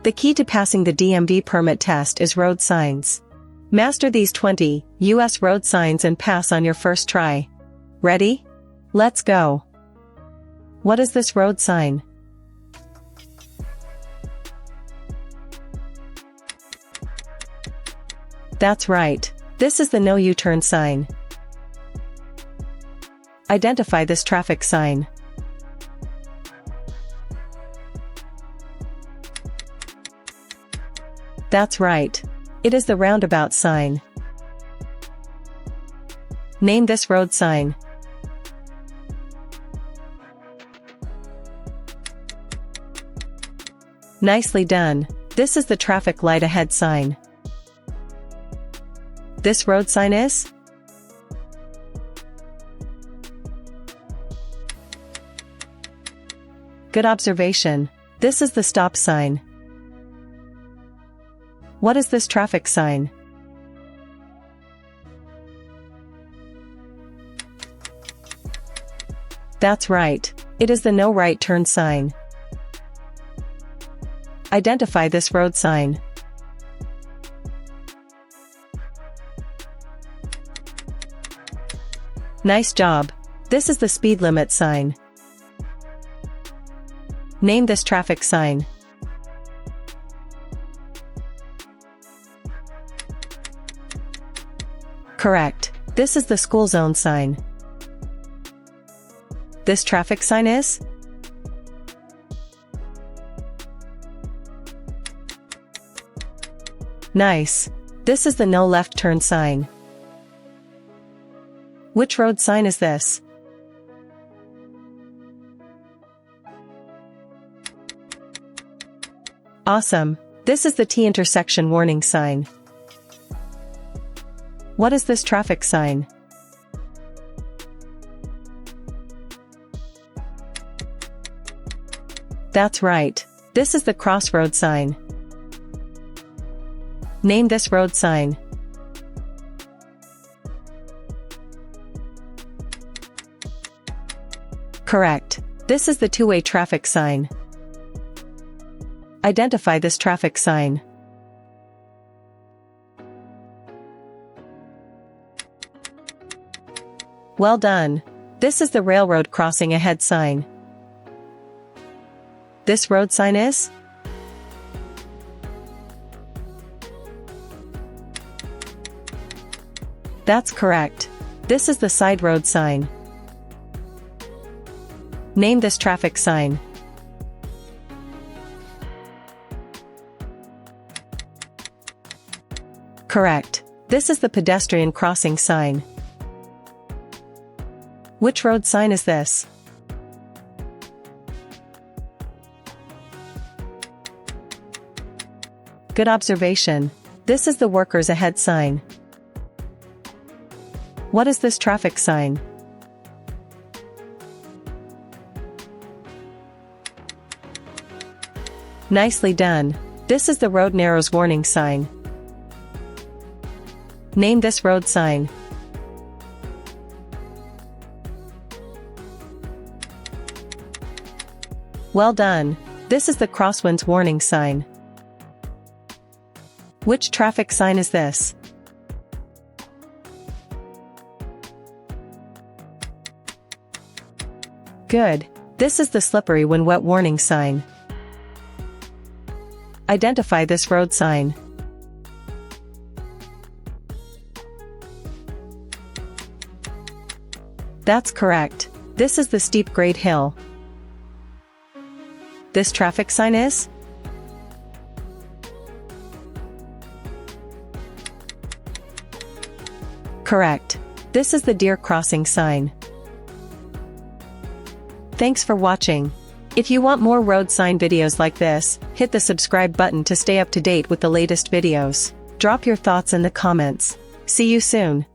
The key to passing the DMV permit test is road signs. Master these 20 US road signs and pass on your first try. Ready? Let's go. What is this road sign? That's right. This is the no U-turn sign. Identify this traffic sign. That's right. It is the roundabout sign. Name this road sign. Nicely done. This is the traffic light ahead sign. This road sign is? Good observation. This is the stop sign. What is this traffic sign? That's right. It is the no right turn sign. Identify this road sign. Nice job. This is the speed limit sign. Name this traffic sign. Correct. This is the school zone sign. This traffic sign is? Nice. This is the no left turn sign. Which road sign is this? Awesome. This is the T intersection warning sign. What is this traffic sign? That's right. This is the crossroad sign. Name this road sign. Correct. This is the two-way traffic sign. Identify this traffic sign. Well done. This is the railroad crossing ahead sign. This road sign is? That's correct. This is the side road sign. Name this traffic sign. Correct. This is the pedestrian crossing sign. Which road sign is this? Good observation. This is the workers ahead sign. What is this traffic sign? Nicely done. This is the road narrows warning sign. Name this road sign. Well done. This is the crosswinds warning sign. Which traffic sign is this? Good. This is the slippery when wet warning sign. Identify this road sign. That's correct. This is the steep grade hill. This traffic sign is? Correct. This is the deer crossing sign. Thanks for watching. If you want more road sign videos like this, hit the subscribe button to stay up to date with the latest videos. Drop your thoughts in the comments. See you soon.